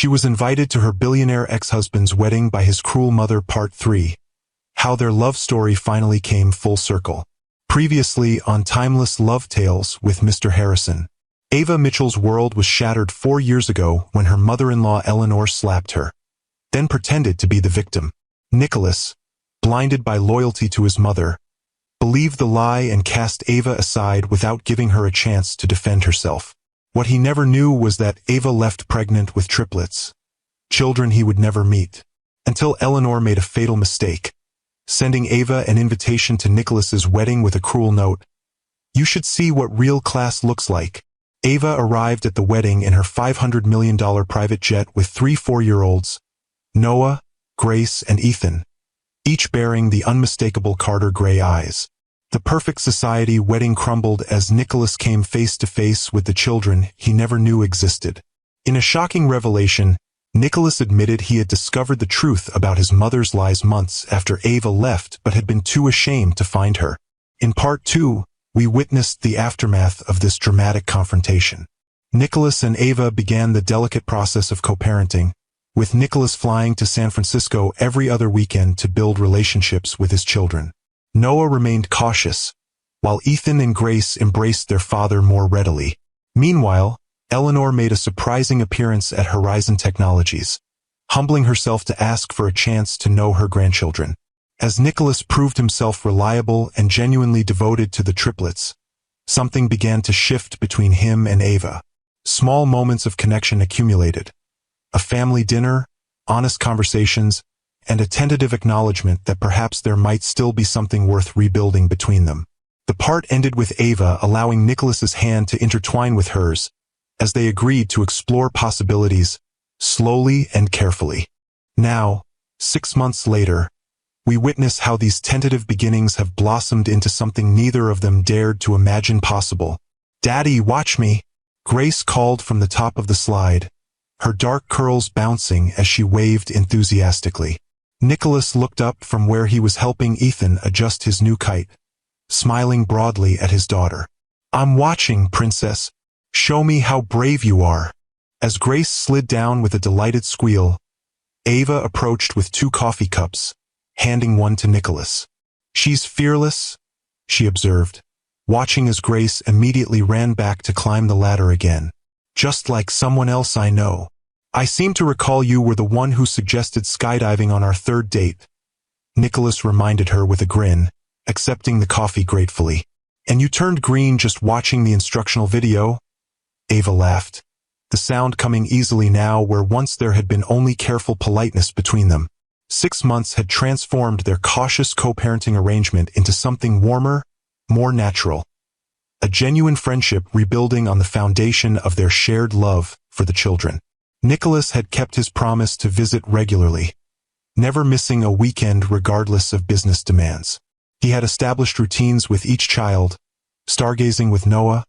She was invited to her billionaire ex-husband's wedding by his cruel mother. Part 3. How their love story finally came full circle. Previously on Timeless Love Tales with Mr. Harrison. Ava Mitchell's world was shattered 4 years ago when her mother-in-law Eleanor slapped her, then pretended to be the victim. Nicholas, blinded by loyalty to his mother, believed the lie and cast Ava aside without giving her a chance to defend herself. What he never knew was that Ava left pregnant with triplets, children he would never meet, until Eleanor made a fatal mistake, sending Ava an invitation to Nicholas's wedding with a cruel note. "You should see what real class looks like." Ava arrived at the wedding in her $500 million private jet with 3 4-year-olds, Noah, Grace, and Ethan, each bearing the unmistakable Carter gray eyes. The perfect society wedding crumbled as Nicholas came face to face with the children he never knew existed. In a shocking revelation, Nicholas admitted he had discovered the truth about his mother's lies months after Ava left but had been too ashamed to find her. In Part 2, we witnessed the aftermath of this dramatic confrontation. Nicholas and Ava began the delicate process of co-parenting, with Nicholas flying to San Francisco every other weekend to build relationships with his children. Noah remained cautious, while Ethan and Grace embraced their father more readily. Meanwhile, Eleanor made a surprising appearance at Horizon Technologies, humbling herself to ask for a chance to know her grandchildren. As Nicholas proved himself reliable and genuinely devoted to the triplets, something began to shift between him and Ava. Small moments of connection accumulated. A family dinner, honest conversations, and a tentative acknowledgement that perhaps there might still be something worth rebuilding between them. The part ended with Ava allowing Nicholas's hand to intertwine with hers, as they agreed to explore possibilities, slowly and carefully. Now, 6 months later, we witness how these tentative beginnings have blossomed into something neither of them dared to imagine possible. "Daddy, watch me!" Grace called from the top of the slide, her dark curls bouncing as she waved enthusiastically. Nicholas looked up from where he was helping Ethan adjust his new kite, smiling broadly at his daughter. "I'm watching, princess. Show me how brave you are." As Grace slid down with a delighted squeal, Ava approached with 2 coffee cups, handing one to Nicholas. "She's fearless," she observed, watching as Grace immediately ran back to climb the ladder again. "Just like someone else I know. I seem to recall you were the one who suggested skydiving on our 3rd date," Nicholas reminded her with a grin, accepting the coffee gratefully. "And you turned green just watching the instructional video?" Ava laughed, the sound coming easily now where once there had been only careful politeness between them. 6 months had transformed their cautious co-parenting arrangement into something warmer, more natural. A genuine friendship rebuilding on the foundation of their shared love for the children. Nicholas had kept his promise to visit regularly, never missing a weekend regardless of business demands. He had established routines with each child, stargazing with Noah,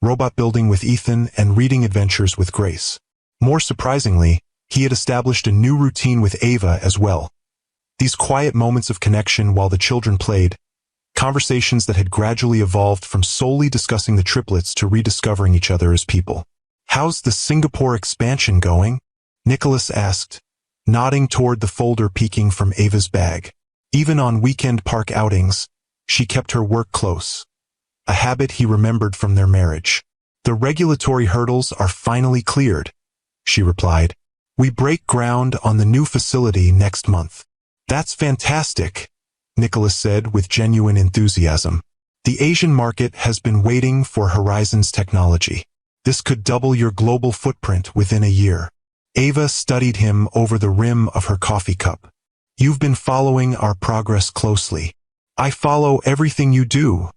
robot building with Ethan, and reading adventures with Grace. More surprisingly, he had established a new routine with Ava as well. These quiet moments of connection while the children played, conversations that had gradually evolved from solely discussing the triplets to rediscovering each other as people. "How's the Singapore expansion going?" Nicholas asked, nodding toward the folder peeking from Ava's bag. Even on weekend park outings, she kept her work close, a habit he remembered from their marriage. "The regulatory hurdles are finally cleared," she replied. "We break ground on the new facility next month." "That's fantastic," Nicholas said with genuine enthusiasm. "The Asian market has been waiting for Horizon's technology. This could double your global footprint within a year." Ava studied him over the rim of her coffee cup. "You've been following our progress closely." "I follow everything you do,"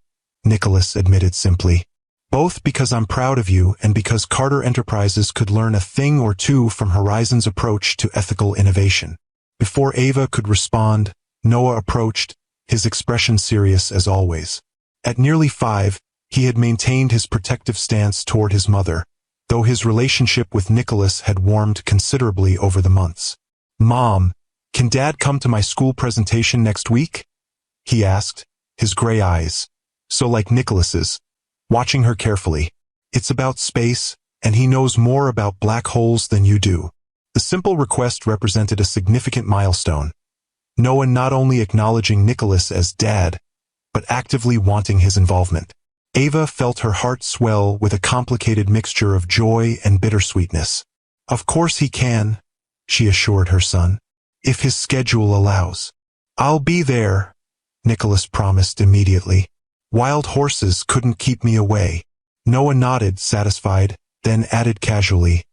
Nicholas admitted simply. "Both because I'm proud of you and because Carter Enterprises could learn a thing or two from Horizon's approach to ethical innovation." Before Ava could respond, Noah approached, his expression serious as always. At nearly 5, he had maintained his protective stance toward his mother, though his relationship with Nicholas had warmed considerably over the months. "Mom, can Dad come to my school presentation next week?" he asked, his gray eyes, so like Nicholas's, watching her carefully. "It's about space, and he knows more about black holes than you do." The The simple request represented a significant milestone. Noah not only acknowledging Nicholas as dad, but actively wanting his involvement. Ava felt her heart swell with a complicated mixture of joy and bittersweetness. Of course he can, she assured her son, if his schedule allows. I'll be there, Nicholas promised immediately. Wild horses couldn't keep me away. Noah nodded, satisfied, then added casually,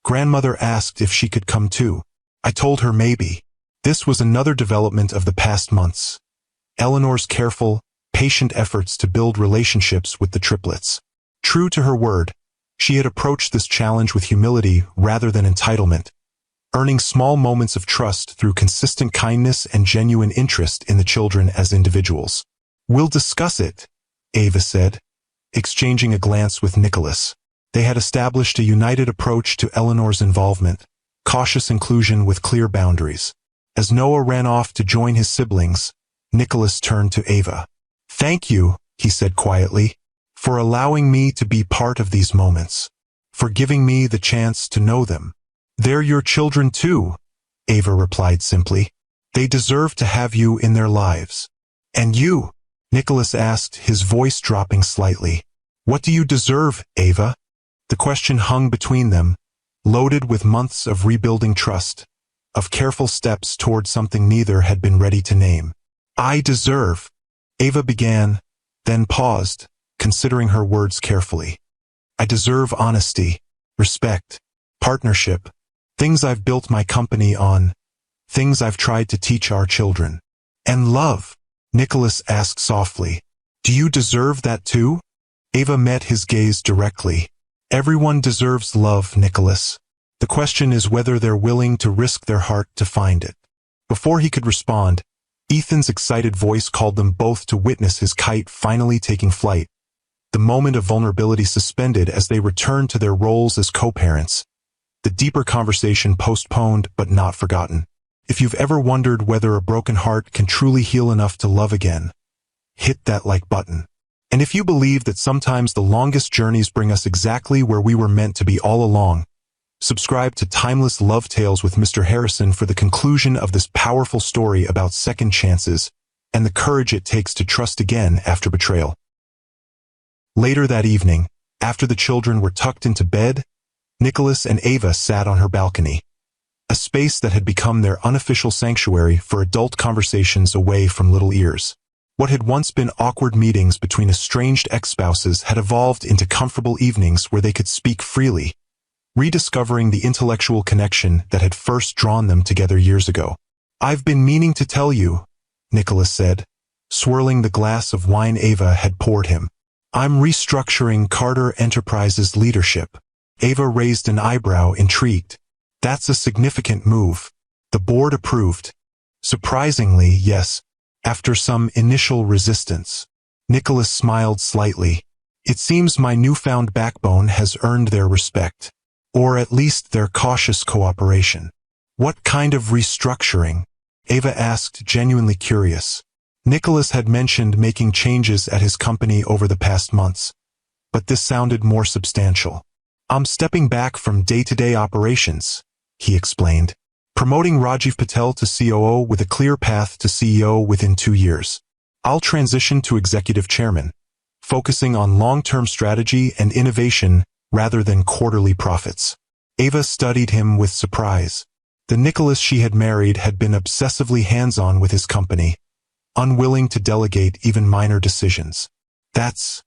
Grandmother asked if she could come too. I told her maybe. This was another development of the past months. Eleanor's careful, patient efforts to build relationships with the triplets. True to her word, she had approached this challenge with humility rather than entitlement, earning small moments of trust through consistent kindness and genuine interest in the children as individuals. We'll discuss it, Ava said, exchanging a glance with Nicholas. They had established a united approach to Eleanor's involvement, cautious inclusion with clear boundaries. As Noah ran off to join his siblings, Nicholas turned to Ava. Thank you, he said quietly, for allowing me to be part of these moments, for giving me the chance to know them. They're your children too, Ava replied simply. They deserve to have you in their lives. And you? Nicholas asked, his voice dropping slightly. What do you deserve, Ava? The question hung between them, loaded with months of rebuilding trust, of careful steps toward something neither had been ready to name. I deserve, Ava began, then paused, considering her words carefully. I deserve honesty, respect, partnership, things I've built my company on, things I've tried to teach our children. And love, Nicholas asked softly. Do you deserve that too? Ava met his gaze directly. Everyone deserves love, Nicholas. The question is whether they're willing to risk their heart to find it. Before he could respond, Ethan's excited voice called them both to witness his kite finally taking flight. The moment of vulnerability suspended as they returned to their roles as co-parents. The deeper conversation postponed but not forgotten. If you've ever wondered whether a broken heart can truly heal enough to love again, hit that like button. And if you believe that sometimes the longest journeys bring us exactly where we were meant to be all along, subscribe to Timeless Love Tales with Mr. Harrison for the conclusion of this powerful story about second chances and the courage it takes to trust again after betrayal. Later that evening, after the children were tucked into bed, Nicholas and Ava sat on her balcony, a space that had become their unofficial sanctuary for adult conversations away from little ears. What had once been awkward meetings between estranged ex-spouses had evolved into comfortable evenings where they could speak freely, rediscovering the intellectual connection that had first drawn them together years ago. I've been meaning to tell you, Nicholas said, swirling the glass of wine Ava had poured him. I'm restructuring Carter Enterprises' leadership. Ava raised an eyebrow, intrigued. That's a significant move. The board approved. Surprisingly, yes. After some initial resistance, Nicholas smiled slightly. It seems my newfound backbone has earned their respect, or at least their cautious cooperation. What kind of restructuring? Ava asked, genuinely curious. Nicholas had mentioned making changes at his company over the past months, but this sounded more substantial. I'm stepping back from day-to-day operations, he explained. Promoting Rajiv Patel to COO with a clear path to CEO within 2 years. I'll transition to executive chairman, focusing on long-term strategy and innovation rather than quarterly profits. Ava studied him with surprise. The Nicholas she had married had been obsessively hands-on with his company, unwilling to delegate even minor decisions. That's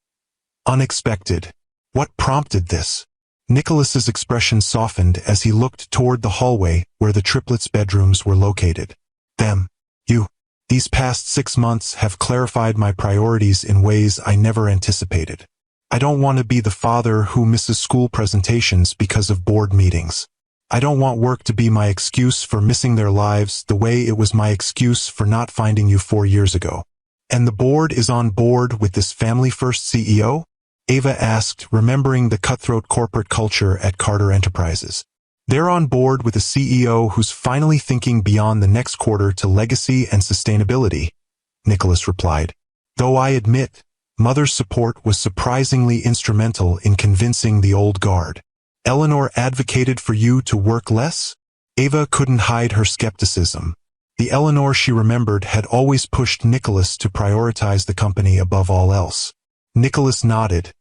unexpected. What prompted this? Nicholas's expression softened as he looked toward the hallway where the triplets' bedrooms were located. These past 6 months have clarified my priorities in ways I never anticipated. I don't want to be the father who misses school presentations because of board meetings. I don't want work to be my excuse for missing their lives the way it was my excuse for not finding you 4 years ago. And the board is on board with this family-first CEO? Ava asked, remembering the cutthroat corporate culture at Carter Enterprises. They're on board with a CEO who's finally thinking beyond the next quarter to legacy and sustainability, Nicholas replied. Though I admit, Mother's support was surprisingly instrumental in convincing the old guard. Eleanor advocated for you to work less? Ava couldn't hide her skepticism. The Eleanor she remembered had always pushed Nicholas to prioritize the company above all else. Nicholas nodded,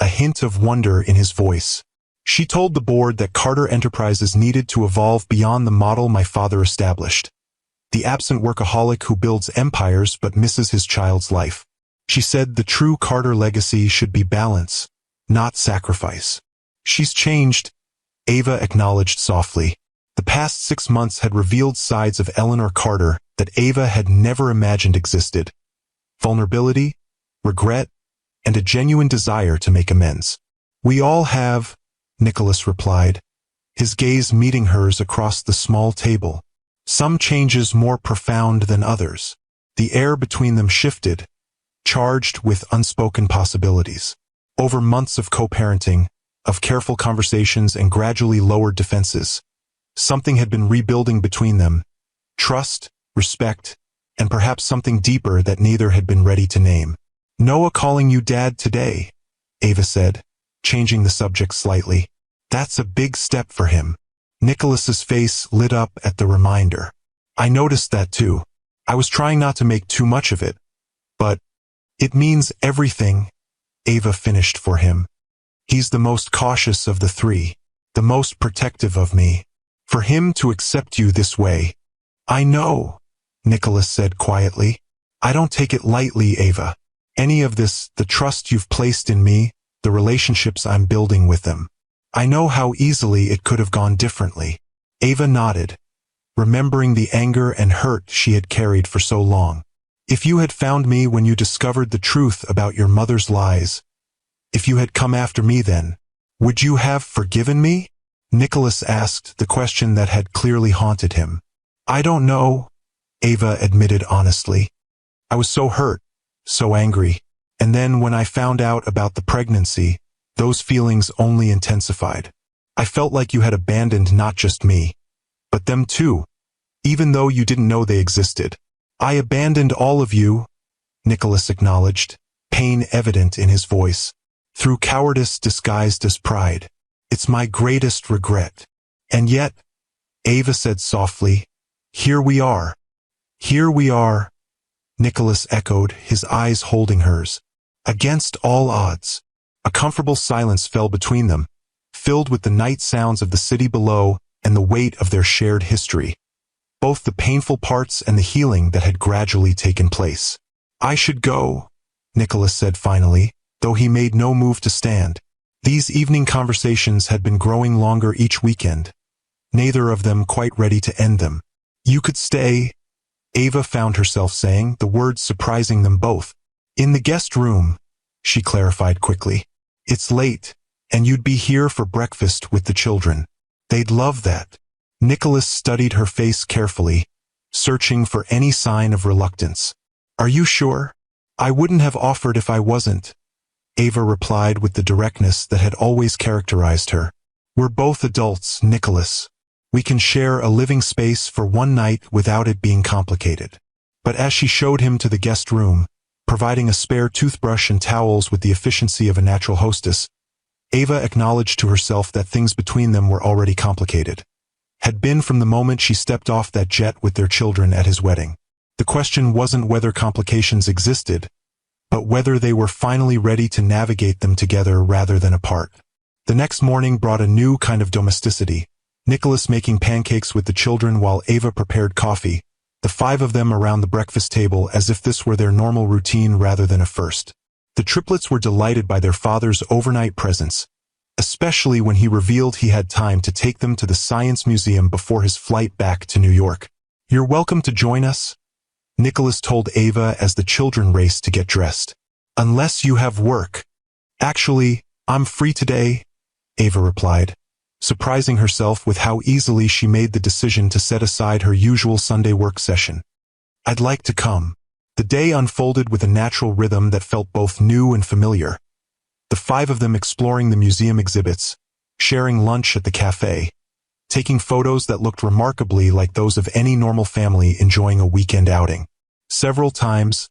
a hint of wonder in his voice. She told the board that Carter Enterprises needed to evolve beyond the model my father established. The absent workaholic who builds empires but misses his child's life. She said the true Carter legacy should be balance, not sacrifice. She's changed, Ava acknowledged softly. The past 6 months had revealed sides of Eleanor Carter that Ava had never imagined existed. Vulnerability, regret, and a genuine desire to make amends. We all have, Nicholas replied, his gaze meeting hers across the small table. Some changes more profound than others. The air between them shifted, charged with unspoken possibilities. Over months of co-parenting, of careful conversations and gradually lowered defenses, something had been rebuilding between them. Trust, respect, and perhaps something deeper that neither had been ready to name. Noah calling you Dad today, Ava said, changing the subject slightly. That's a big step for him. Nicholas's face lit up at the reminder. I noticed that too. I was trying not to make too much of it. But it means everything, Ava finished for him. He's the most cautious of the three, the most protective of me. For him to accept you this way. I know, Nicholas said quietly. I don't take it lightly, Ava. Any of this, the trust you've placed in me, the relationships I'm building with them. I know how easily it could have gone differently. Ava nodded, remembering the anger and hurt she had carried for so long. If you had found me when you discovered the truth about your mother's lies, if you had come after me then, would you have forgiven me? Nicholas asked the question that had clearly haunted him. I don't know, Ava admitted honestly. I was so hurt, so angry, and then when I found out about the pregnancy, those feelings only intensified. I felt like you had abandoned not just me, but them too, even though you didn't know they existed. I abandoned all of you, Nicholas acknowledged, pain evident in his voice, through cowardice disguised as pride. It's my greatest regret. And yet, Ava said softly, here we are. Here we are, Nicholas echoed, his eyes holding hers. Against all odds. A comfortable silence fell between them, filled with the night sounds of the city below and the weight of their shared history. Both the painful parts and the healing that had gradually taken place. I should go, Nicholas said finally, though he made no move to stand. These evening conversations had been growing longer each weekend, neither of them quite ready to end them. You could stay, Ava found herself saying, the words surprising them both. In the guest room, she clarified quickly. It's late, and you'd be here for breakfast with the children. They'd love that. Nicholas studied her face carefully, searching for any sign of reluctance. Are you sure? I wouldn't have offered if I wasn't, Ava replied with the directness that had always characterized her. We're both adults, Nicholas. We can share a living space for one night without it being complicated. But as she showed him to the guest room, providing a spare toothbrush and towels with the efficiency of a natural hostess, Ava acknowledged to herself that things between them were already complicated. Had been from the moment she stepped off that jet with their children at his wedding. The question wasn't whether complications existed, but whether they were finally ready to navigate them together rather than apart. The next morning brought a new kind of domesticity, Nicholas making pancakes with the children while Ava prepared coffee, the five of them around the breakfast table as if this were their normal routine rather than a first. The triplets were delighted by their father's overnight presence, especially when he revealed he had time to take them to the Science Museum before his flight back to New York. You're welcome to join us, Nicholas told Ava as the children raced to get dressed. Unless you have work. Actually, I'm free today, Ava replied, surprising herself with how easily she made the decision to set aside her usual Sunday work session. I'd like to come. The day unfolded with a natural rhythm that felt both new and familiar. The five of them exploring the museum exhibits, sharing lunch at the cafe, taking photos that looked remarkably like those of any normal family enjoying a weekend outing. Several times,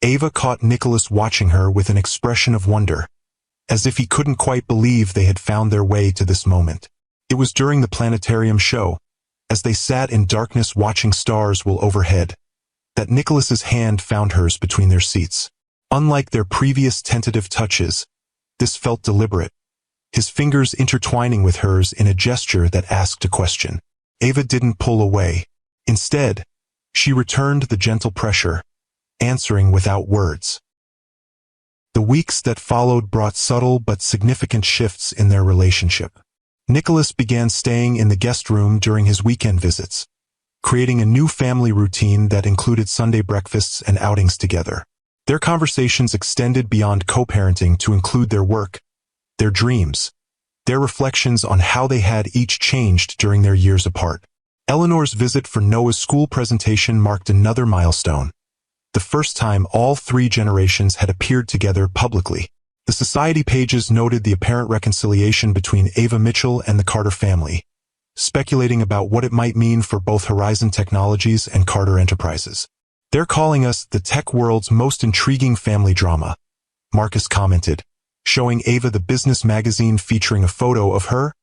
Ava caught Nicholas watching her with an expression of wonder, as if he couldn't quite believe they had found their way to this moment. It was during the planetarium show, as they sat in darkness watching stars while overhead, that Nicholas's hand found hers between their seats. Unlike their previous tentative touches, this felt deliberate, his fingers intertwining with hers in a gesture that asked a question. Ava didn't pull away. Instead, she returned the gentle pressure, answering without words. The weeks that followed brought subtle but significant shifts in their relationship. Nicholas began staying in the guest room during his weekend visits, creating a new family routine that included Sunday breakfasts and outings together. Their conversations extended beyond co-parenting to include their work, their dreams, their reflections on how they had each changed during their years apart. Eleanor's visit for Noah's school presentation marked another milestone, the first time all three generations had appeared together publicly. The society pages noted the apparent reconciliation between Ava Mitchell and the Carter family, speculating about what it might mean for both Horizon Technologies and Carter Enterprises. "They're calling us the tech world's most intriguing family drama," Marcus commented, showing Ava the business magazine featuring a photo of her,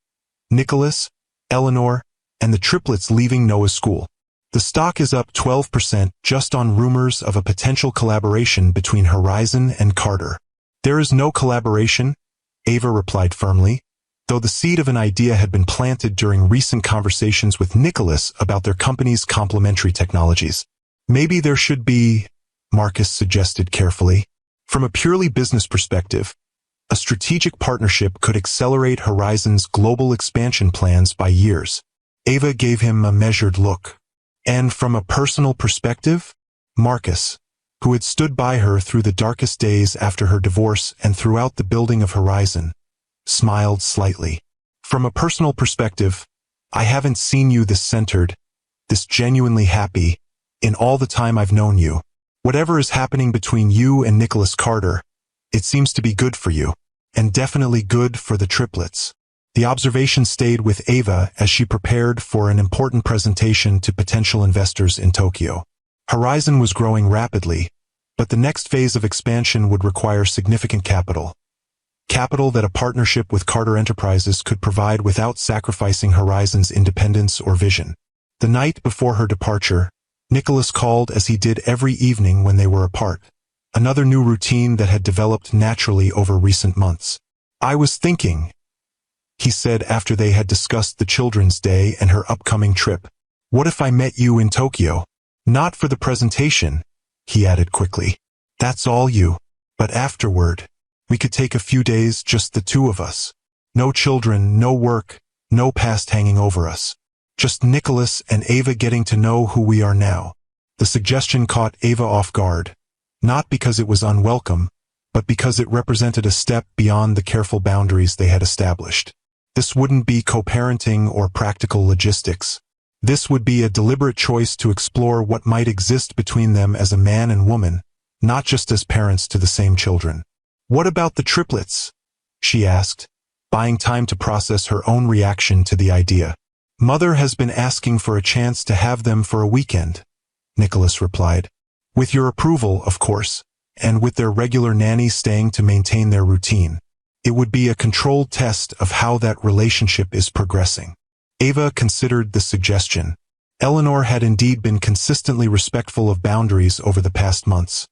Nicholas, Eleanor, and the triplets leaving Noah's school. "The stock is up 12% just on rumors of a potential collaboration between Horizon and Carter." "There is no collaboration," Ava replied firmly, though the seed of an idea had been planted during recent conversations with Nicholas about their company's complementary technologies. "Maybe there should be," Marcus suggested carefully. "From a purely business perspective, a strategic partnership could accelerate Horizon's global expansion plans by years." Ava gave him a measured look. "And from a personal perspective?" Marcus, who had stood by her through the darkest days after her divorce and throughout the building of Horizon, smiled slightly. "From a personal perspective, I haven't seen you this centered, this genuinely happy, in all the time I've known you. Whatever is happening between you and Nicholas Carter, it seems to be good for you, and definitely good for the triplets." The observation stayed with Ava as she prepared for an important presentation to potential investors in Tokyo. Horizon was growing rapidly, but the next phase of expansion would require significant capital. Capital that a partnership with Carter Enterprises could provide without sacrificing Horizon's independence or vision. The night before her departure, Nicholas called as he did every evening when they were apart, another new routine that had developed naturally over recent months. "I was thinking," he said after they had discussed the Children's Day and her upcoming trip, "what if I met you in Tokyo? Not for the presentation," he added quickly. "That's all you. But afterward, we could take a few days, just the two of us. No children, no work, no past hanging over us. Just Nicholas and Ava getting to know who we are now." The suggestion caught Ava off guard, not because it was unwelcome, but because it represented a step beyond the careful boundaries they had established. This wouldn't be co-parenting or practical logistics. This would be a deliberate choice to explore what might exist between them as a man and woman, not just as parents to the same children. "What about the triplets?" she asked, buying time to process her own reaction to the idea. "Mother has been asking for a chance to have them for a weekend," Nicholas replied. "With your approval, of course, and with their regular nanny staying to maintain their routine. It would be a controlled test of how that relationship is progressing." Ava considered the suggestion. Eleanor had indeed been consistently respectful of boundaries over the past months,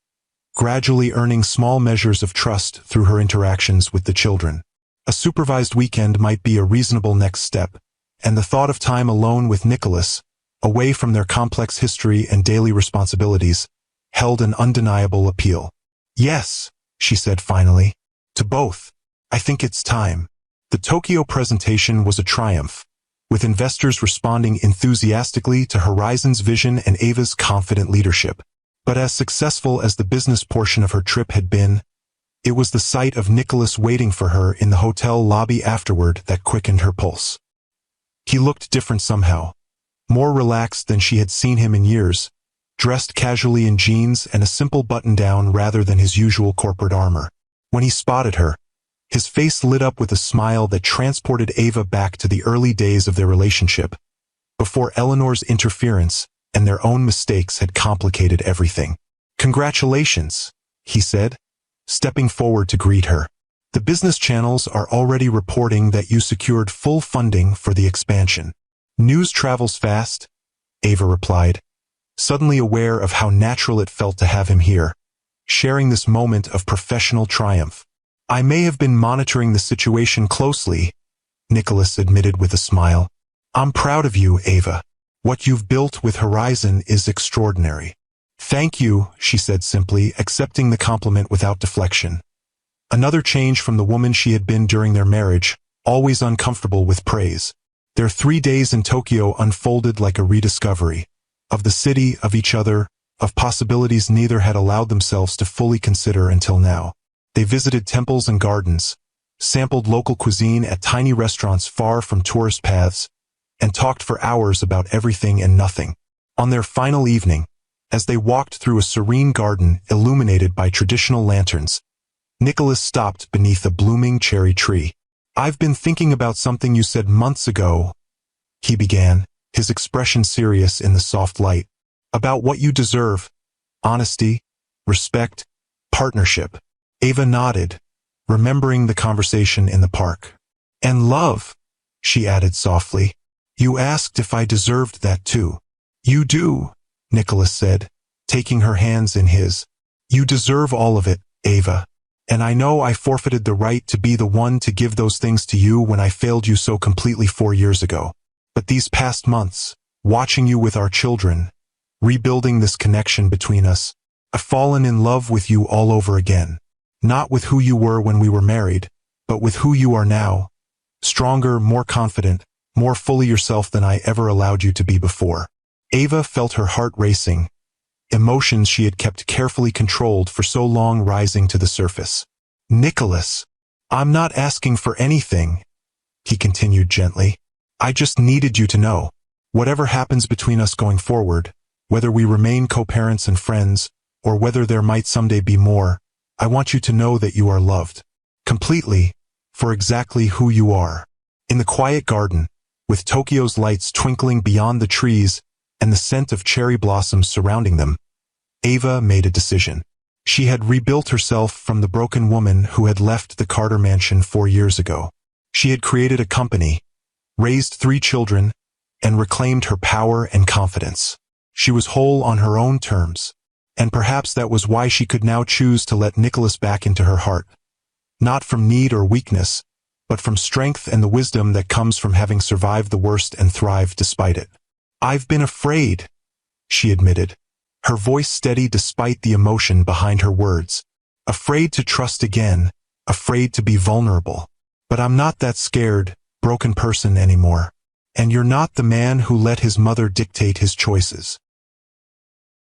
gradually earning small measures of trust through her interactions with the children. A supervised weekend might be a reasonable next step, and the thought of time alone with Nicholas, away from their complex history and daily responsibilities, held an undeniable appeal. "Yes," she said finally, "to both. I think it's time." The Tokyo presentation was a triumph, with investors responding enthusiastically to Horizon's vision and Ava's confident leadership. But as successful as the business portion of her trip had been, it was the sight of Nicholas waiting for her in the hotel lobby afterward that quickened her pulse. He looked different somehow, more relaxed than she had seen him in years, dressed casually in jeans and a simple button-down rather than his usual corporate armor. When he spotted her, his face lit up with a smile that transported Ava back to the early days of their relationship, before Eleanor's interference and their own mistakes had complicated everything. "Congratulations," he said, stepping forward to greet her. "The business channels are already reporting that you secured full funding for the expansion." News travels fast, Ava replied, suddenly aware of how natural it felt to have him here, sharing this moment of professional triumph. I may have been monitoring the situation closely, Nicholas admitted with a smile. I'm proud of you, Ava. What you've built with Horizon is extraordinary. Thank you, she said simply, accepting the compliment without deflection. Another change from the woman she had been during their marriage, always uncomfortable with praise. Their 3 days in Tokyo unfolded like a rediscovery. Of the city, of each other, of possibilities neither had allowed themselves to fully consider until now. They visited temples and gardens, sampled local cuisine at tiny restaurants far from tourist paths, and talked for hours about everything and nothing. On their final evening, as they walked through a serene garden illuminated by traditional lanterns, Nicholas stopped beneath a blooming cherry tree. I've been thinking about something you said months ago, he began, his expression serious in the soft light. About what you deserve. Honesty, respect, partnership. Ava nodded, remembering the conversation in the park. And love, she added softly. You asked if I deserved that too. You do, Nicholas said, taking her hands in his. You deserve all of it, Ava. And I know I forfeited the right to be the one to give those things to you when I failed you so completely 4 years ago. But these past months, watching you with our children, rebuilding this connection between us, I've fallen in love with you all over again. Not with who you were when we were married, but with who you are now. Stronger, more confident, more fully yourself than I ever allowed you to be before. Ava felt her heart racing, emotions she had kept carefully controlled for so long rising to the surface. Nicholas, I'm not asking for anything, he continued gently. I just needed you to know. Whatever happens between us going forward, whether we remain co-parents and friends, or whether there might someday be more, I want you to know that you are loved. Completely, for exactly who you are. In the quiet garden, with Tokyo's lights twinkling beyond the trees and the scent of cherry blossoms surrounding them, Ava made a decision. She had rebuilt herself from the broken woman who had left the Carter mansion 4 years ago. She had created a company, raised 3 children, and reclaimed her power and confidence. She was whole on her own terms, and perhaps that was why she could now choose to let Nicholas back into her heart. Not from need or weakness, but from strength and the wisdom that comes from having survived the worst and thrived despite it. I've been afraid, she admitted, her voice steady despite the emotion behind her words. Afraid to trust again, afraid to be vulnerable. But I'm not that scared, broken person anymore. And you're not the man who let his mother dictate his choices.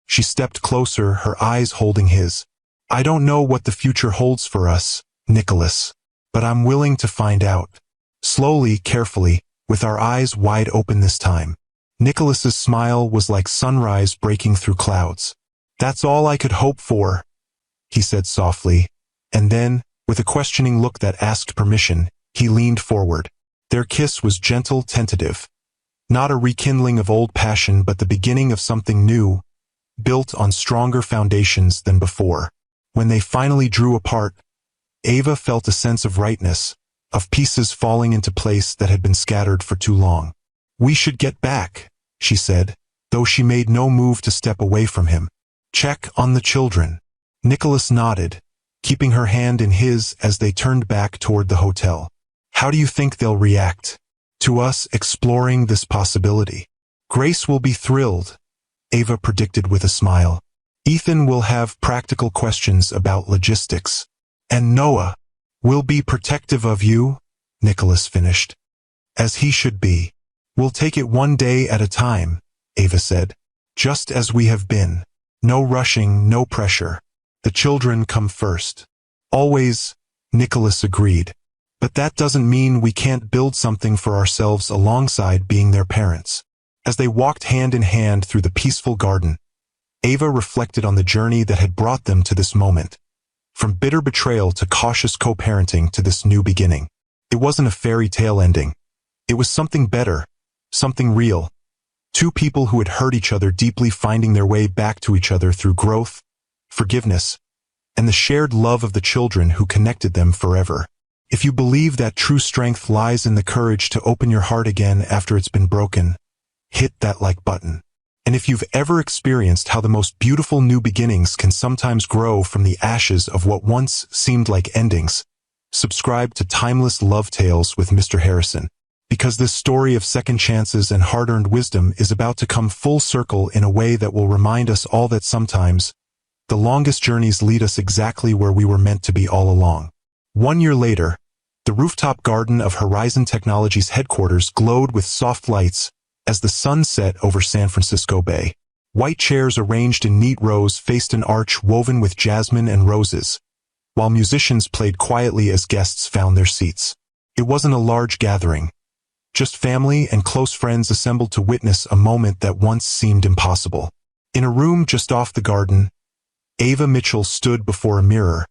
She stepped closer, her eyes holding his. I don't know what the future holds for us, Nicholas, but I'm willing to find out. Slowly, carefully, with our eyes wide open this time. Nicholas's smile was like sunrise breaking through clouds. That's all I could hope for, he said softly, and then, with a questioning look that asked permission, he leaned forward. Their kiss was gentle, tentative. Not a rekindling of old passion but the beginning of something new, built on stronger foundations than before. When they finally drew apart, Ava felt a sense of rightness, of pieces falling into place that had been scattered for too long. We should get back, she said, though she made no move to step away from him. Check on the children. Nicholas nodded, keeping her hand in his as they turned back toward the hotel. How do you think they'll react to us exploring this possibility? Grace will be thrilled, Ava predicted with a smile. Ethan will have practical questions about logistics. And Noah will be protective of you, Nicholas finished. As he should be. We'll take it one day at a time, Ava said. Just as we have been. No rushing, no pressure. The children come first. Always, Nicholas agreed. But that doesn't mean we can't build something for ourselves alongside being their parents. As they walked hand in hand through the peaceful garden, Ava reflected on the journey that had brought them to this moment. From bitter betrayal to cautious co-parenting to this new beginning. It wasn't a fairy tale ending. It was something better, something real. 2 people who had hurt each other deeply finding their way back to each other through growth, forgiveness, and the shared love of the children who connected them forever. If you believe that true strength lies in the courage to open your heart again after it's been broken, hit that like button. And if you've ever experienced how the most beautiful new beginnings can sometimes grow from the ashes of what once seemed like endings, subscribe to Timeless Love Tales with Mr. Harrison, because this story of second chances and hard-earned wisdom is about to come full circle in a way that will remind us all that sometimes the longest journeys lead us exactly where we were meant to be all along. 1 year later, the rooftop garden of Horizon Technologies headquarters glowed with soft lights as the sun set over San Francisco Bay. White chairs arranged in neat rows faced an arch woven with jasmine and roses, while musicians played quietly as guests found their seats. It wasn't a large gathering, just family and close friends assembled to witness a moment that once seemed impossible. In a room just off the garden, Ava Mitchell stood before a mirror,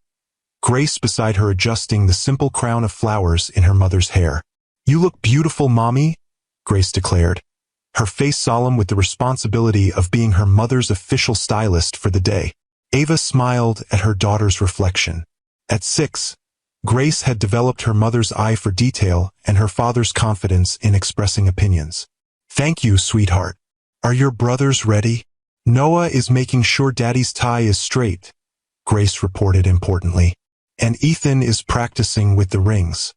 Grace beside her adjusting the simple crown of flowers in her mother's hair. "You look beautiful, Mommy," Grace declared, her face solemn with the responsibility of being her mother's official stylist for the day. Ava smiled at her daughter's reflection. At 6, Grace had developed her mother's eye for detail and her father's confidence in expressing opinions. "Thank you, sweetheart. Are your brothers ready?" "Noah is making sure Daddy's tie is straight," Grace reported importantly. "And Ethan is practicing with the rings.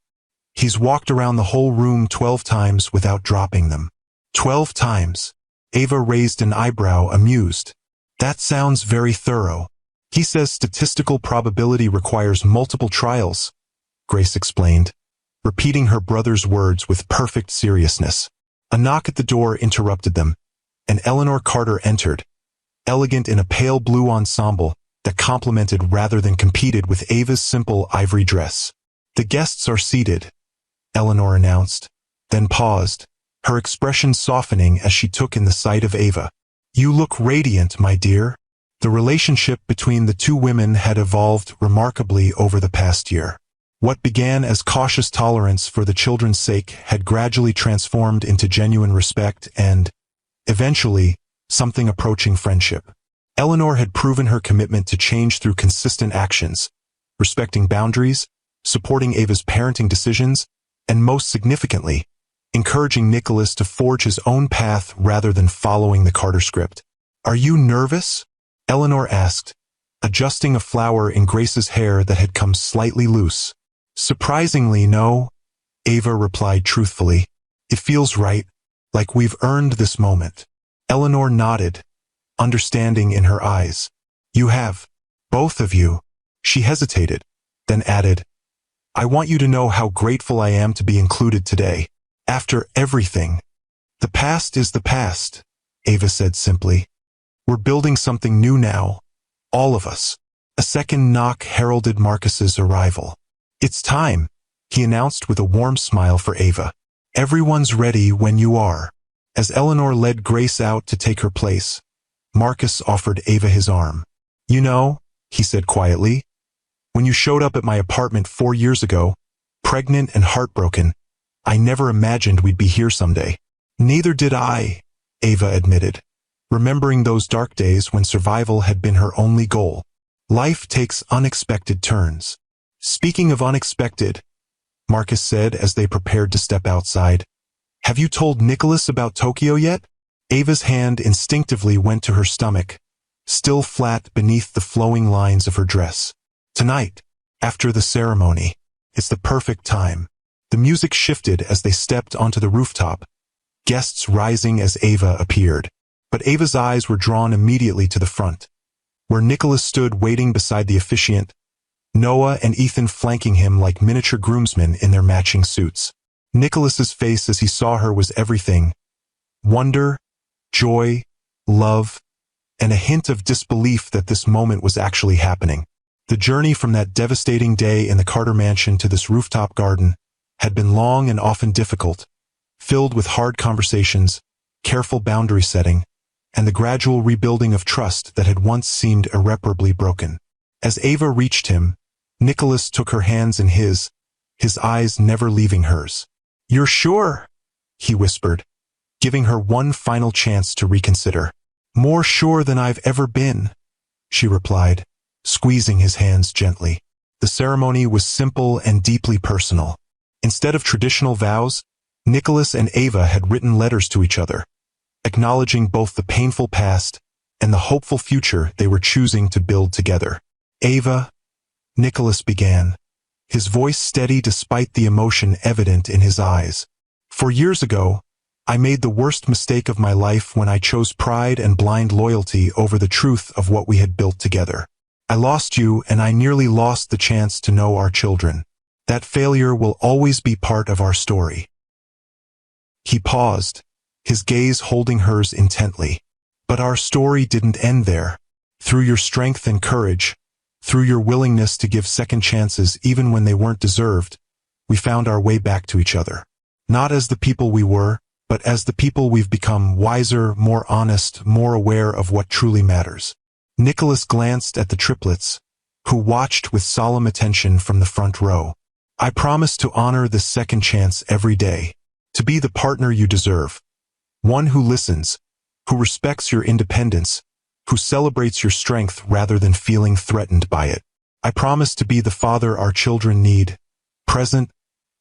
He's walked around the whole room 12 times without dropping them." 12 times. Ava raised an eyebrow, amused. "That sounds very thorough. He says statistical probability requires multiple trials," Grace explained, repeating her brother's words with perfect seriousness. A knock at the door interrupted them, and Eleanor Carter entered, elegant in a pale blue ensemble that complemented rather than competed with Ava's simple ivory dress. "The guests are seated," Eleanor announced, then paused, her expression softening as she took in the sight of Ava. "You look radiant, my dear." The relationship between the two women had evolved remarkably over the past year. What began as cautious tolerance for the children's sake had gradually transformed into genuine respect and, eventually, something approaching friendship. Eleanor had proven her commitment to change through consistent actions, respecting boundaries, supporting Ava's parenting decisions, and most significantly, encouraging Nicholas to forge his own path rather than following the Carter script. "Are you nervous?" Eleanor asked, adjusting a flower in Grace's hair that had come slightly loose. "Surprisingly, no," Ava replied truthfully. "It feels right, like we've earned this moment." Eleanor nodded, understanding in her eyes. "You have. Both of you." She hesitated, then added, "I want you to know how grateful I am to be included today. After everything." "The past is the past," Ava said simply. "We're building something new now, all of us." A second knock heralded Marcus's arrival. "It's time," he announced with a warm smile for Ava. "Everyone's ready when you are." As Eleanor led Grace out to take her place, Marcus offered Ava his arm. "You know," he said quietly, "when you showed up at my apartment 4 years ago, pregnant and heartbroken, I never imagined we'd be here someday." "Neither did I," Ava admitted, remembering those dark days when survival had been her only goal. "Life takes unexpected turns." "Speaking of unexpected," Marcus said as they prepared to step outside, "have you told Nicholas about Tokyo yet?" Ava's hand instinctively went to her stomach, still flat beneath the flowing lines of her dress. "Tonight, after the ceremony, it's the perfect time." The music shifted as they stepped onto the rooftop, guests rising as Ava appeared. But Ava's eyes were drawn immediately to the front, where Nicholas stood waiting beside the officiant, Noah and Ethan flanking him like miniature groomsmen in their matching suits. Nicholas's face as he saw her was everything: wonder, joy, love, and a hint of disbelief that this moment was actually happening. The journey from that devastating day in the Carter mansion to this rooftop garden had been long and often difficult, filled with hard conversations, careful boundary setting, and the gradual rebuilding of trust that had once seemed irreparably broken. As Ava reached him, Nicholas took her hands in his eyes never leaving hers. "You're sure?" he whispered, giving her one final chance to reconsider. "More sure than I've ever been," she replied, squeezing his hands gently. The ceremony was simple and deeply personal. Instead of traditional vows, Nicholas and Ava had written letters to each other, acknowledging both the painful past and the hopeful future they were choosing to build together. Ava, Nicholas began, his voice steady despite the emotion evident in his eyes. For years ago, I made the worst mistake of my life when I chose pride and blind loyalty over the truth of what we had built together. I lost you, and I nearly lost the chance to know our children. That failure will always be part of our story. He paused, his gaze holding hers intently. But our story didn't end there. Through your strength and courage, through your willingness to give second chances even when they weren't deserved, we found our way back to each other. Not as the people we were, but as the people we've become, wiser, more honest, more aware of what truly matters. Nicholas glanced at the triplets, who watched with solemn attention from the front row. I promise to honor this second chance every day, to be the partner you deserve, one who listens, who respects your independence, who celebrates your strength rather than feeling threatened by it. I promise to be the father our children need, present,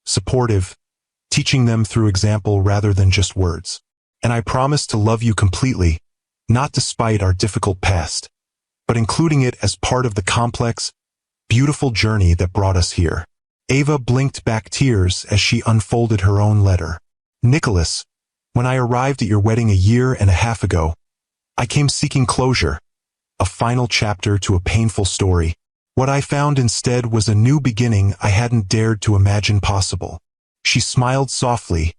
supportive, teaching them through example rather than just words. And I promise to love you completely, not despite our difficult past, but including it as part of the complex, beautiful journey that brought us here. Ava blinked back tears as she unfolded her own letter. Nicholas, when I arrived at your wedding a year and a half ago, I came seeking closure, a final chapter to a painful story. What I found instead was a new beginning I hadn't dared to imagine possible. She smiled softly,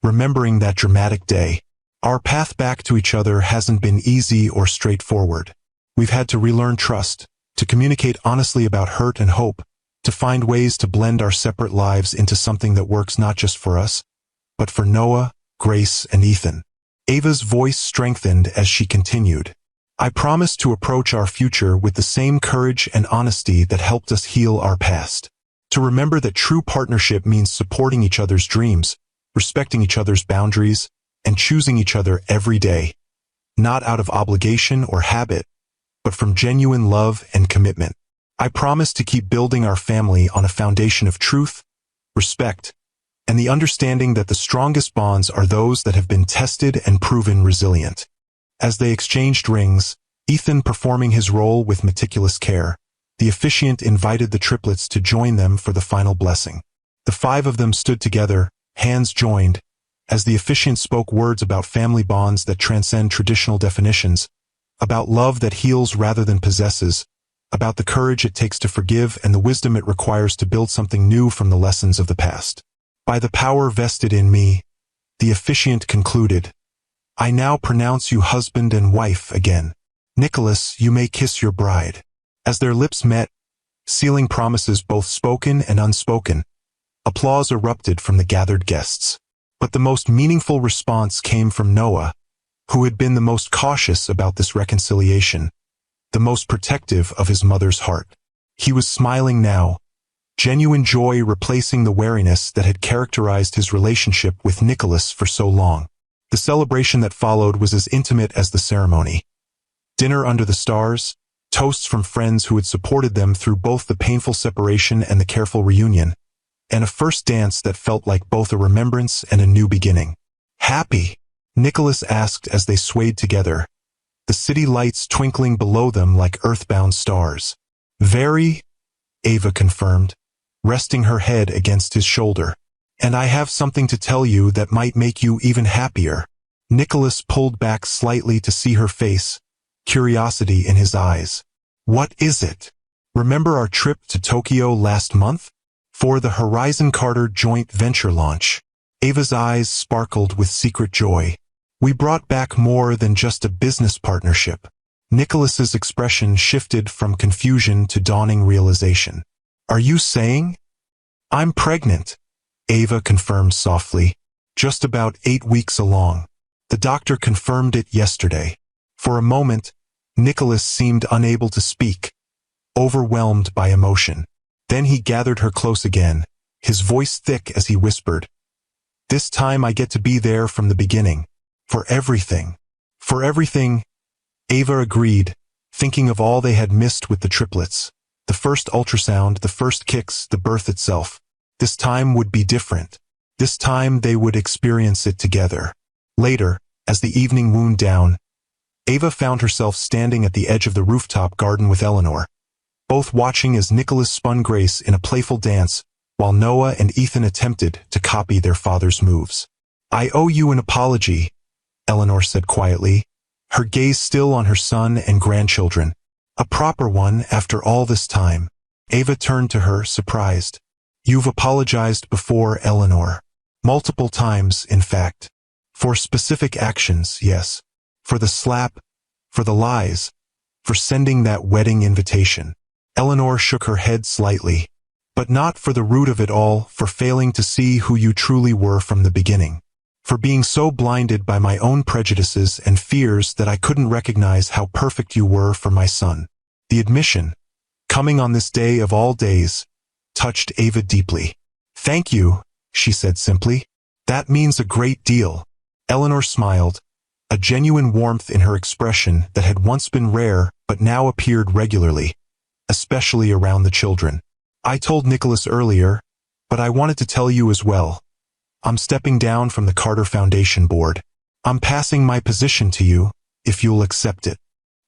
remembering that dramatic day. Our path back to each other hasn't been easy or straightforward. We've had to relearn trust, to communicate honestly about hurt and hope, to find ways to blend our separate lives into something that works not just for us, but for Noah, Grace, and Ethan. Ava's voice strengthened as she continued. I promise to approach our future with the same courage and honesty that helped us heal our past. To remember that true partnership means supporting each other's dreams, respecting each other's boundaries, and choosing each other every day. Not out of obligation or habit, but from genuine love and commitment. I promise to keep building our family on a foundation of truth, respect, and the understanding that the strongest bonds are those that have been tested and proven resilient. As they exchanged rings, Ethan performing his role with meticulous care, the officiant invited the triplets to join them for the final blessing. The five of them stood together, hands joined, as the officiant spoke words about family bonds that transcend traditional definitions, about love that heals rather than possesses, about the courage it takes to forgive and the wisdom it requires to build something new from the lessons of the past. By the power vested in me, the officiant concluded, I now pronounce you husband and wife again. Nicholas, you may kiss your bride. As their lips met, sealing promises both spoken and unspoken, applause erupted from the gathered guests. But the most meaningful response came from Noah, who had been the most cautious about this reconciliation, the most protective of his mother's heart. He was smiling now, genuine joy replacing the wariness that had characterized his relationship with Nicholas for so long. The celebration that followed was as intimate as the ceremony. Dinner under the stars, toasts from friends who had supported them through both the painful separation and the careful reunion, and a first dance that felt like both a remembrance and a new beginning. Happy? Nicholas asked as they swayed together, the city lights twinkling below them like earthbound stars. Very, Ava confirmed, resting her head against his shoulder. And I have something to tell you that might make you even happier. Nicholas pulled back slightly to see her face, curiosity in his eyes. What is it? Remember our trip to Tokyo last month? For the Horizon Carter joint venture launch. Ava's eyes sparkled with secret joy. We brought back more than just a business partnership. Nicholas's expression shifted from confusion to dawning realization. Are you saying? I'm pregnant, Ava confirmed softly, just about 8 weeks along. The doctor confirmed it yesterday. For a moment, Nicholas seemed unable to speak, overwhelmed by emotion. Then he gathered her close again, his voice thick as he whispered, This time I get to be there from the beginning. For everything. For everything, Ava agreed, thinking of all they had missed with the triplets. The first ultrasound, the first kicks, the birth itself. This time would be different. This time they would experience it together. Later, as the evening wound down, Ava found herself standing at the edge of the rooftop garden with Eleanor, both watching as Nicholas spun Grace in a playful dance, while Noah and Ethan attempted to copy their father's moves. "I owe you an apology," Eleanor said quietly, her gaze still on her son and grandchildren. "A proper one after all this time." Ava turned to her, surprised. "You've apologized before, Eleanor. Multiple times, in fact. For specific actions, yes. For the slap, for the lies, for sending that wedding invitation." Eleanor shook her head slightly. "But not for the root of it all, for failing to see who you truly were from the beginning. For being so blinded by my own prejudices and fears that I couldn't recognize how perfect you were for my son." The admission, coming on this day of all days, touched Ava deeply. "Thank you," she said simply. "That means a great deal." Eleanor smiled, a genuine warmth in her expression that had once been rare but now appeared regularly, especially around the children. "I told Nicholas earlier, but I wanted to tell you as well. I'm stepping down from the Carter Foundation board. I'm passing my position to you, if you'll accept it."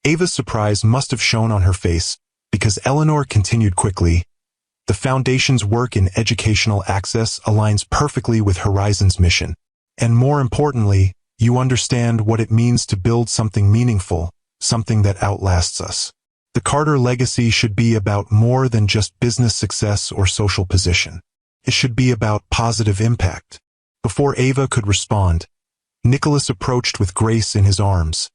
Ava's surprise must have shown on her face, because Eleanor continued quickly. "The Foundation's work in educational access aligns perfectly with Horizon's mission. And more importantly, you understand what it means to build something meaningful, something that outlasts us. The Carter legacy should be about more than just business success or social position. It should be about positive impact." Before Ava could respond, Nicholas approached with Grace in his arms,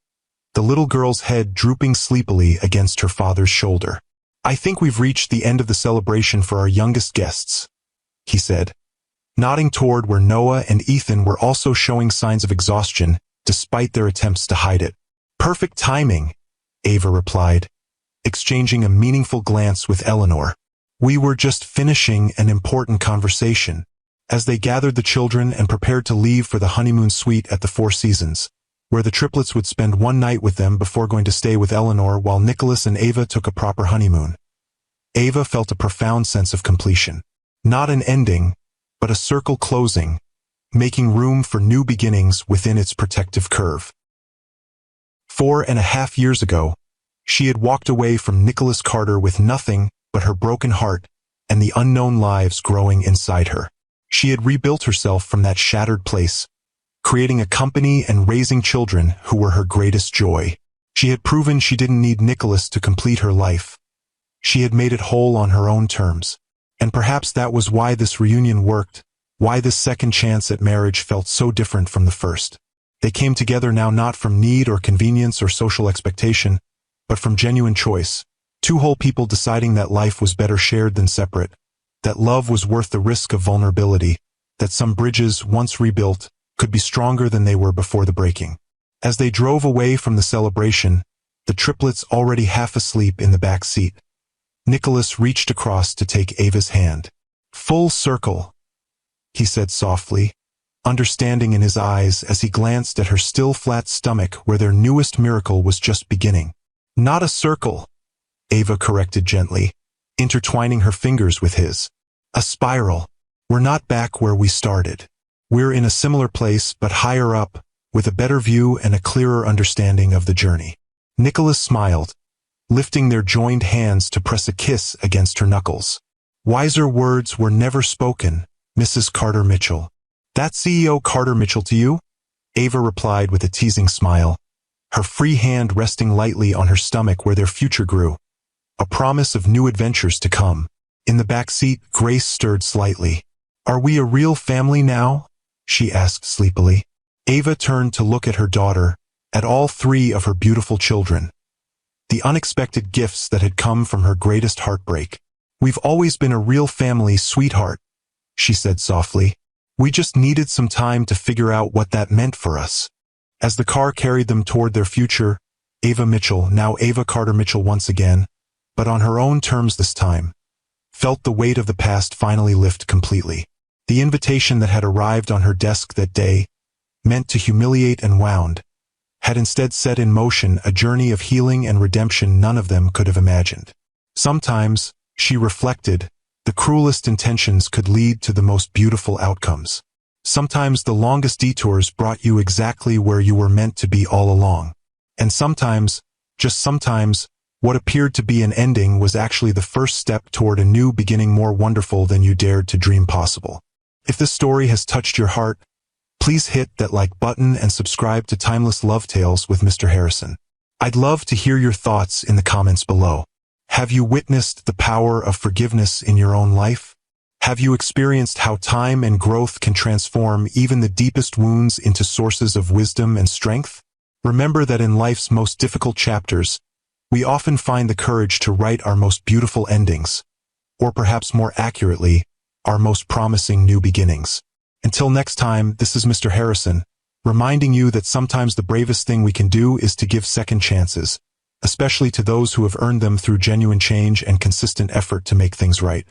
the little girl's head drooping sleepily against her father's shoulder. "I think we've reached the end of the celebration for our youngest guests," he said, nodding toward where Noah and Ethan were also showing signs of exhaustion despite their attempts to hide it. "Perfect timing," Ava replied, exchanging a meaningful glance with Eleanor. "We were just finishing an important conversation." As they gathered the children and prepared to leave for the honeymoon suite at the Four Seasons, where the triplets would spend one night with them before going to stay with Eleanor while Nicholas and Ava took a proper honeymoon, Ava felt a profound sense of completion. Not an ending, but a circle closing, making room for new beginnings within its protective curve. 4.5 years ago, she had walked away from Nicholas Carter with nothing but her broken heart and the unknown lives growing inside her. She had rebuilt herself from that shattered place, creating a company and raising children who were her greatest joy. She had proven she didn't need Nicholas to complete her life. She had made it whole on her own terms. And perhaps that was why this reunion worked, why this second chance at marriage felt so different from the first. They came together now not from need or convenience or social expectation, but from genuine choice. Two whole people deciding that life was better shared than separate, that love was worth the risk of vulnerability, that some bridges, once rebuilt, could be stronger than they were before the breaking. As they drove away from the celebration, the triplets already half asleep in the back seat, Nicholas reached across to take Ava's hand. "Full circle," he said softly, understanding in his eyes as he glanced at her still flat stomach where their newest miracle was just beginning. "Not a circle," Ava corrected gently, intertwining her fingers with his. "A spiral. We're not back where we started. We're in a similar place but higher up, with a better view and a clearer understanding of the journey." Nicholas smiled, lifting their joined hands to press a kiss against her knuckles. "Wiser words were never spoken, Mrs. Carter Mitchell." "That CEO Carter Mitchell to you?" Ava replied with a teasing smile, her free hand resting lightly on her stomach where their future grew, a promise of new adventures to come. In the back seat, Grace stirred slightly. "Are we a real family now?" she asked sleepily. Ava turned to look at her daughter, at all three of her beautiful children. The unexpected gifts that had come from her greatest heartbreak. "We've always been a real family, sweetheart," she said softly. "We just needed some time to figure out what that meant for us." As the car carried them toward their future, Ava Mitchell, now Ava Carter Mitchell once again, but on her own terms this time, felt the weight of the past finally lift completely. The invitation that had arrived on her desk that day, meant to humiliate and wound, had instead set in motion a journey of healing and redemption none of them could have imagined. Sometimes, she reflected, the cruelest intentions could lead to the most beautiful outcomes. Sometimes the longest detours brought you exactly where you were meant to be all along. And sometimes, just sometimes, what appeared to be an ending was actually the first step toward a new beginning more wonderful than you dared to dream possible. If this story has touched your heart, please hit that like button and subscribe to Timeless Love Tales with Mr. Harrison. I'd love to hear your thoughts in the comments below. Have you witnessed the power of forgiveness in your own life? Have you experienced how time and growth can transform even the deepest wounds into sources of wisdom and strength? Remember that in life's most difficult chapters, we often find the courage to write our most beautiful endings, or perhaps more accurately, our most promising new beginnings. Until next time, this is Mr. Harrison, reminding you that sometimes the bravest thing we can do is to give second chances, especially to those who have earned them through genuine change and consistent effort to make things right.